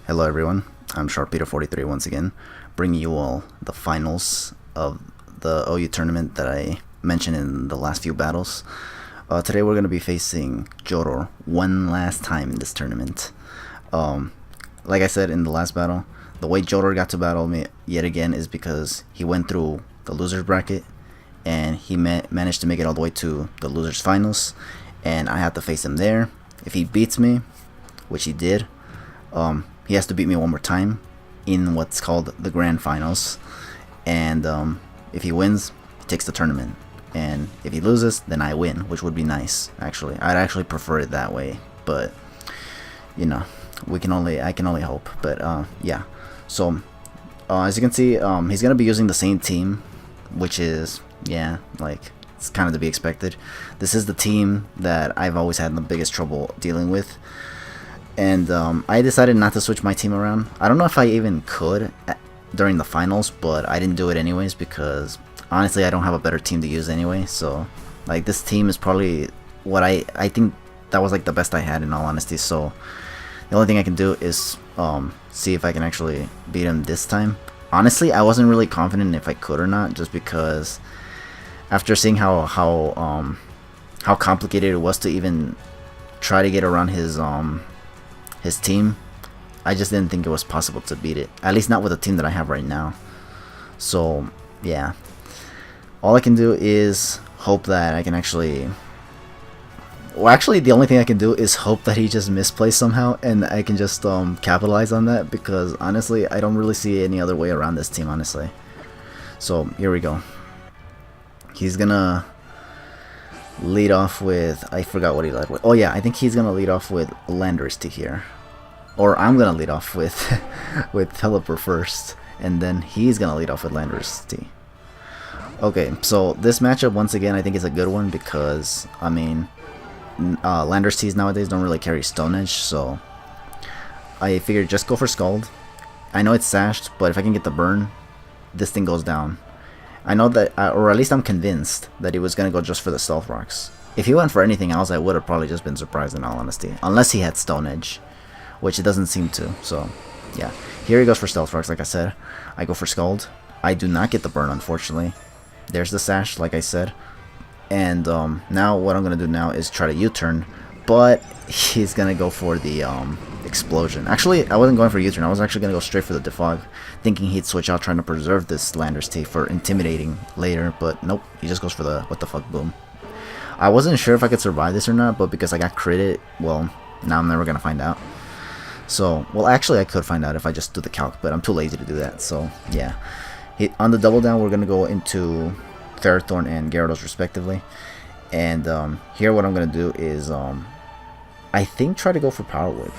Hello everyone, I'm Sharpedo43 once again, bringing you all the finals of the OU tournament that I mentioned in the last few battles. Today we're going to be facing Joedor one last time in this tournament. Like I said in the last battle, the way Joedor got to battle me yet again is because he went through the loser's bracket and he managed to make it all the way to the loser's finals, and I have to face him there. If he beats me, which he did, he has to beat me one more time in what's called the grand finals, and if he wins, he takes the tournament, and if he loses, then I win, which would be nice. Actually, I'd actually prefer it that way, but you know, I can only hope. But yeah, so as you can see, he's gonna be using the same team, which is, yeah, like, it's kind of to be expected. This is the team that I've always had the biggest trouble dealing with. And I decided not to switch my team around. I don't know if I even could during the finals, but I didn't do it anyways because honestly I don't have a better team to use anyway. So like, this team is probably what I think that was like the best I had, in all honesty. So the only thing I can do is see if I can actually beat him this time. Honestly, I wasn't really confident if I could or not, just because after seeing how complicated it was to even try to get around his team, I just didn't think it was possible to beat it, at least not with the team that I have right now. So yeah, all I can do is hope that I can actually, well, actually the only thing I can do is hope that he just misplays somehow and I can just capitalize on that, because honestly I don't really see any other way around this team, honestly. So here we go. He's gonna lead off with, I forgot what he led with. Oh yeah, I think he's gonna lead off with Landorus-T here, or I'm gonna lead off with with Pelipper first, and then he's gonna lead off with Landorus-T. Okay, so this matchup once again I think is a good one because, I mean, Landorus-Ts nowadays don't really carry Stone Edge, so I figured just go for Scald. I know it's sashed, but if I can get the burn, this thing goes down. I know that, or at least I'm convinced that he was going to go just for the Stealth Rocks. If he went for anything else, I would have probably just been surprised, in all honesty. Unless he had Stone Edge, which it doesn't seem to. So, yeah. Here he goes for Stealth Rocks, like I said. I go for Scald. I do not get the burn, unfortunately. There's the Sash, like I said. And now what I'm going to do now is try to U-turn. But he's going to go for the Explosion. Actually, I wasn't going for U-turn. I was actually going to go straight for the Defog, thinking he'd switch out, trying to preserve this Landorus-T for intimidating later. But nope, he just goes for the what the fuck boom. I wasn't sure if I could survive this or not, but because I got critted, well, now I'm never going to find out. So, well, actually I could find out if I just do the calc, but I'm too lazy to do that. So yeah, on the double down we're going to go into Ferrothorn and Gyarados respectively. And here what I'm going to do is I think try to go for Power Whip.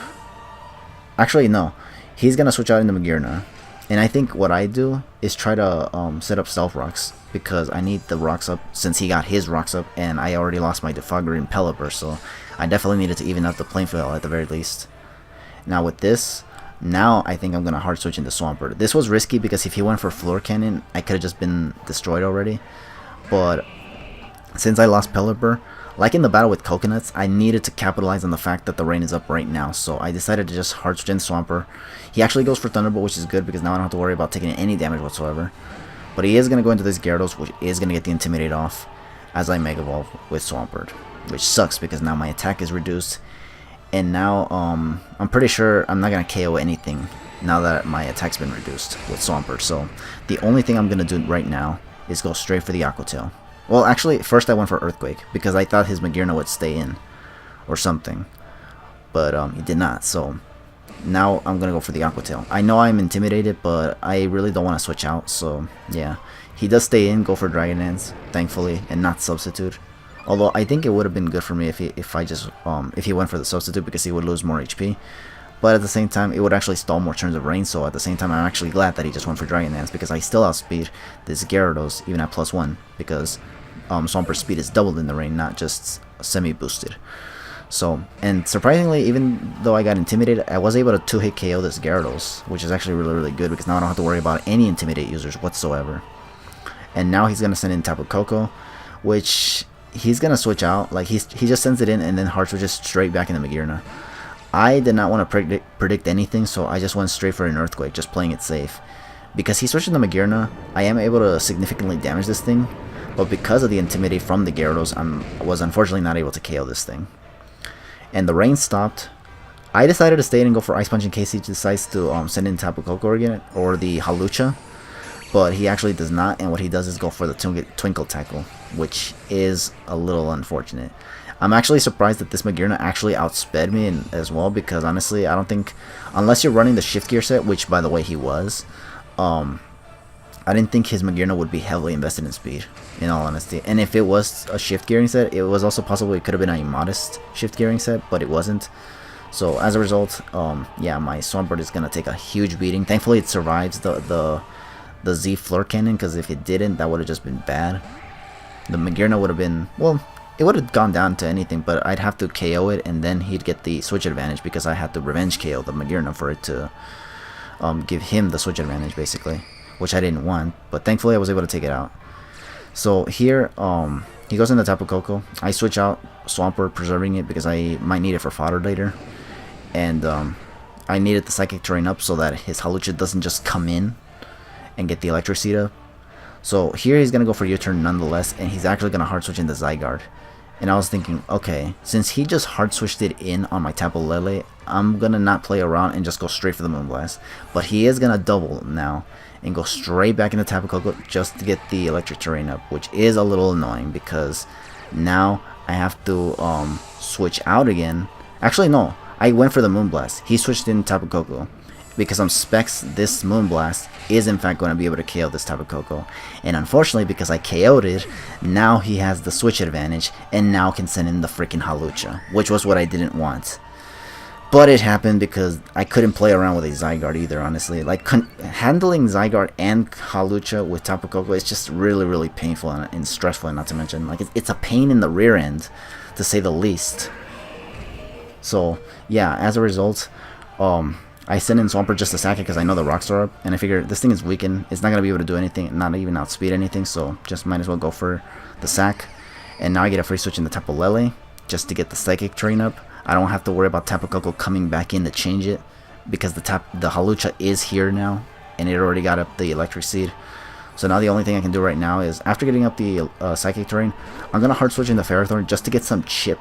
Actually, no. He's going to switch out into Magearna. And I think what I do is try to set up Stealth Rocks, because I need the rocks up since he got his rocks up, and I already lost my Defogger and Pelipper, so I definitely needed to even out the playing field at the very least. Now with this, now I think I'm going to hard switch into Swampert. This was risky because if he went for Floor Cannon, I could have just been destroyed already. But since I lost Pelipper, like in the battle with Coconuts, I needed to capitalize on the fact that the rain is up right now, so I decided to just hard switch in Swampert. He actually goes for Thunderbolt, which is good because now I don't have to worry about taking any damage whatsoever. But he is going to go into this Gyarados, which is going to get the Intimidate off as I Mega Evolve with Swampert, which sucks because now my attack is reduced. And now I'm pretty sure I'm not going to KO anything now that my attack's been reduced with Swampert. So the only thing I'm going to do right now is go straight for the Aqua Tail. Well, actually, first I went for Earthquake, because I thought his Magearna would stay in, or something. But he did not, so now I'm going to go for the Aqua Tail. I know I'm intimidated, but I really don't want to switch out, so yeah. He does stay in, go for Dragon Dance, thankfully, and not Substitute. Although I think it would have been good for me if he went for the Substitute, because he would lose more HP. But at the same time, it would actually stall more turns of rain, so at the same time, I'm actually glad that he just went for Dragon Dance, because I still outspeed this Gyarados, even at +1, because Swampert's speed is doubled in the rain, not just semi-boosted. So, and surprisingly, even though I got intimidated, I was able to 2-hit KO this Gyarados, which is actually really, really good, because now I don't have to worry about any Intimidate users whatsoever. And now he's going to send in Tapu Koko, which he's going to switch out. Like, he just sends it in and then hard switches straight back into Magearna. I did not want to predict anything, so I just went straight for an Earthquake, just playing it safe. Because he switched the Magearna, I am able to significantly damage this thing, but because of the Intimidate from the Gyarados, I was unfortunately not able to KO this thing. And the rain stopped. I decided to stay and go for Ice Punch in case he decides to send in Tapu Koko again, or the Hawlucha. But he actually does not, and what he does is go for the Twinkle Tackle, which is a little unfortunate. I'm actually surprised that this Magearna actually outsped me as well, because honestly, I don't think, unless you're running the Shift Gear set, which by the way he was, I didn't think his Magearna would be heavily invested in speed, in all honesty. And if it was a Shift Gearing set, it was also possible it could have been a modest Shift Gearing set, but it wasn't. So as a result, yeah, my Swampert is gonna take a huge beating. Thankfully, it survives the Z Floor Cannon, because if it didn't, that would have just been bad. The Magearna would have been, well, it would have gone down to anything, but I'd have to KO it, and then he'd get the switch advantage because I had to revenge KO the Magearna for it to give him the switch advantage, basically, which I didn't want, but thankfully I was able to take it out. So here, he goes into Tapu Koko. I switch out Swampert, preserving it because I might need it for fodder later, and I needed the Psychic Terrain up so that his Hawlucha doesn't just come in and get the Electric Seed up. So here he's going to go for U-turn nonetheless, and he's actually going to hard switch into Zygarde. And I was thinking, okay, since he just hard switched it in on my Tapu Lele, I'm going to not play around and just go straight for the Moonblast. But he is going to double now and go straight back into Tapu Koko just to get the Electric Terrain up, which is a little annoying because now I have to switch out again. Actually, no, I went for the Moonblast. He switched in Tapu Koko. Because on specs, this Moonblast is in fact going to be able to KO this Tapu Koko. And unfortunately, because I KO'd it, now he has the switch advantage, and now can send in the freaking Hawlucha, which was what I didn't want. But it happened because I couldn't play around with a Zygarde either, honestly. Like, handling Zygarde and Hawlucha with Tapu Koko is just really, really painful and stressful, and not to mention, like, it's a pain in the rear end, to say the least. So, yeah, as a result, I send in Swampert just to sack it because I know the rocks are up, and I figure this thing is weakened. It's not going to be able to do anything, not even outspeed anything, so just might as well go for the sack. And now I get a free switch in the Tapu Lele just to get the Psychic Terrain up. I don't have to worry about Tapu Koko coming back in to change it because the Hawlucha is here now, and it already got up the Electric Seed. So now the only thing I can do right now is, after getting up the Psychic Terrain, I'm going to hard switch into Ferrothorn just to get some chip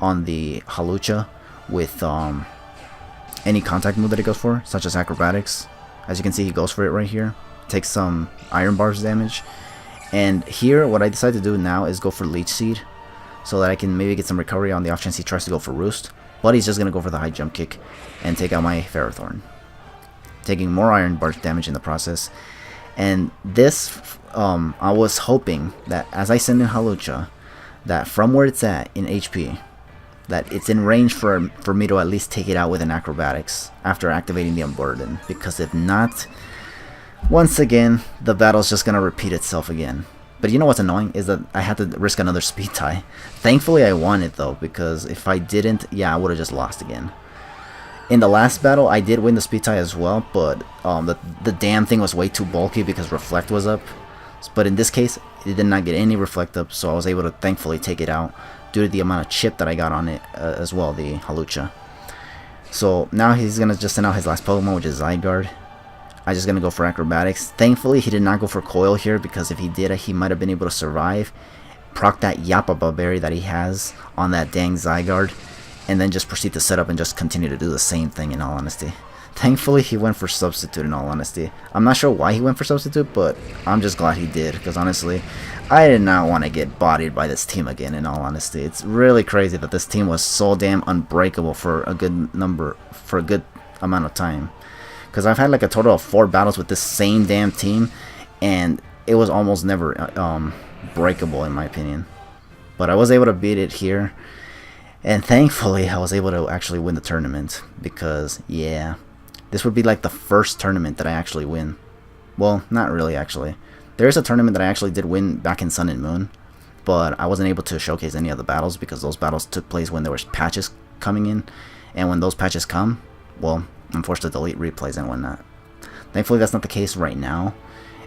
on the Hawlucha with any contact move that he goes for, such as Acrobatics. As you can see, he goes for it right here. Takes some Iron Bars damage. And here, what I decide to do now is go for Leech Seed, so that I can maybe get some recovery on the off chance he tries to go for Roost. But he's just going to go for the high jump kick and take out my Ferrothorn, taking more Iron Bars damage in the process. And this, I was hoping that as I send in Hawlucha, that from where it's at in HP, that it's in range for me to at least take it out with an Acrobatics after activating the Unburden, because if not, once again, the battle's just going to repeat itself again. But you know what's annoying is that I had to risk another speed tie. Thankfully I won it though, because if I didn't, yeah, I would have just lost again. In the last battle, I did win the speed tie as well, but the damn thing was way too bulky because Reflect was up. But in this case, it did not get any Reflect up, so I was able to thankfully take it out due to the amount of chip that I got on it as well, the Hawlucha. So now he's going to just send out his last Pokemon, which is Zygarde. I'm just going to go for Acrobatics. Thankfully, he did not go for Coil here, because if he did, he might have been able to survive, proc that Yappa Berry that he has on that dang Zygarde, and then just proceed to set up and just continue to do the same thing, in all honesty. Thankfully, he went for Substitute, in all honesty. I'm not sure why he went for Substitute, but I'm just glad he did, because honestly, I did not want to get bodied by this team again, in all honesty. It's really crazy that this team was so damn unbreakable for a good amount of time. Because I've had like a total of 4 battles with this same damn team, and it was almost never breakable, in my opinion. But I was able to beat it here, and thankfully I was able to actually win the tournament, because yeah, this would be like the first tournament that I actually win. Well, not really actually. There is a tournament that I actually did win back in Sun and Moon, but I wasn't able to showcase any of the battles because those battles took place when there was patches coming in, and when those patches come, well, I'm forced to delete replays and whatnot. Thankfully that's not the case right now,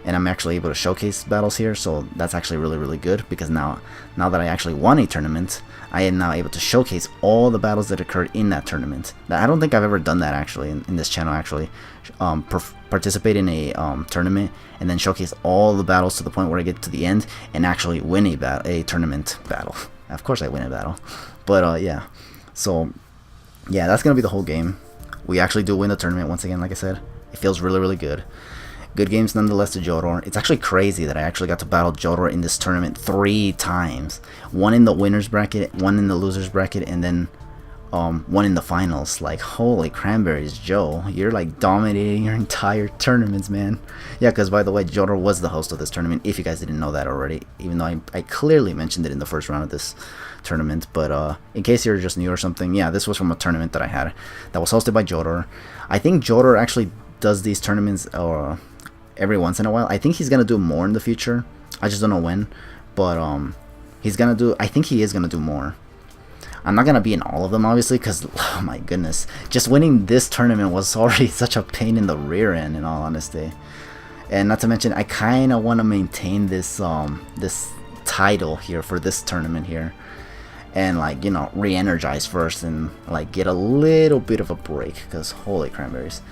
and I'm actually able to showcase battles here, so that's actually really good, because now that I actually won a tournament, I am now able to showcase all the battles that occurred in that tournament. I don't think I've ever done that actually in this channel, actually participate in a tournament and then showcase all the battles to the point where I get to the end and actually win a tournament battle. Of course I win a battle, but yeah, so yeah, that's gonna be the whole game. We actually do win the tournament once again. Like I said, it feels really good. Good games nonetheless to Joedor. It's actually crazy that I actually got to battle Joedor in this tournament 3 times. One in the winners bracket, one in the losers bracket, and then one in the finals. Like, holy cranberries, Joe, you're like dominating your entire tournaments, man. Yeah, because by the way, Joedor was the host of this tournament, if you guys didn't know that already, even though I clearly mentioned it in the first round of this tournament. But in case you're just new or something, yeah, this was from a tournament that I had that was hosted by Joedor. I think Joedor actually does these tournaments every once in a while. I think he's gonna do more in the future. I just don't know when, but he's gonna do. I think he is gonna do more. I'm not gonna be in all of them, obviously, because oh my goodness, just winning this tournament was already such a pain in the rear end, in all honesty. And not to mention, I kind of want to maintain this this title here for this tournament here, and like, you know, re-energize first and like get a little bit of a break, because holy cranberries,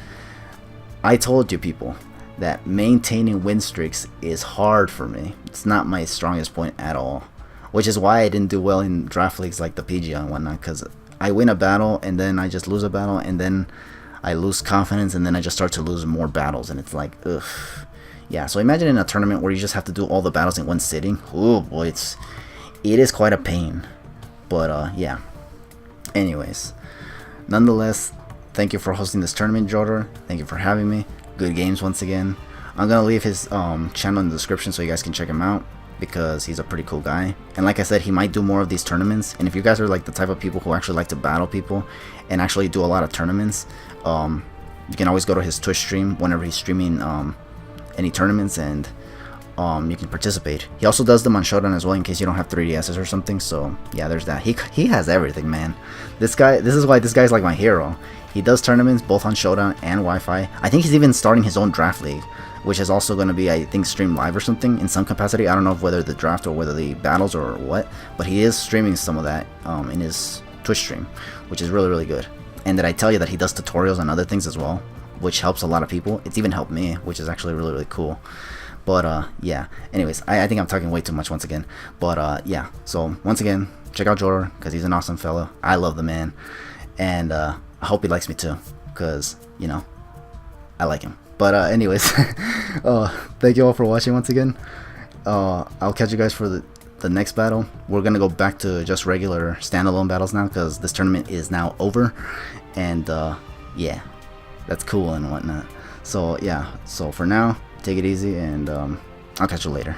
I told you people that maintaining win streaks is hard for me. It's not my strongest point at all, which is why I didn't do well in draft leagues like the PGA and whatnot, because I win a battle and then I just lose a battle and then I lose confidence and then I just start to lose more battles, and it's like, ugh. Yeah, so imagine in a tournament where you just have to do all the battles in one sitting. Oh boy, it is quite a pain. But yeah, anyways, nonetheless, thank you for hosting this tournament, Joedor. Thank you for having me. Good games once again. I'm gonna leave his channel in the description so you guys can check him out, because he's a pretty cool guy. And like I said, he might do more of these tournaments. And if you guys are like the type of people who actually like to battle people and actually do a lot of tournaments, you can always go to his Twitch stream whenever he's streaming any tournaments, and you can participate. He also does them on Showdown as well, in case you don't have 3DSs or something. So yeah, there's that. He has everything, man. This is why this guy's like my hero. He does tournaments both on Showdown and Wi-Fi. I think he's even starting his own draft league, which is also going to be, I think, streamed live or something in some capacity. I don't know whether the draft or whether the battles or what, but he is streaming some of that in his Twitch stream, which is really good. And did I tell you that he does tutorials on other things as well, which helps a lot of people. It's even helped me, which is actually really cool. But yeah, anyways, I think I'm talking way too much once again. But yeah, so once again, check out Joedor, because he's an awesome fellow. I love the man, and I hope he likes me too, because, you know, I like him. But anyways, thank you all for watching once again. I'll catch you guys for the next battle. We're gonna go back to just regular standalone battles now, because this tournament is now over, and yeah, that's cool and whatnot. So yeah, so for now, take it easy, and I'll catch you later.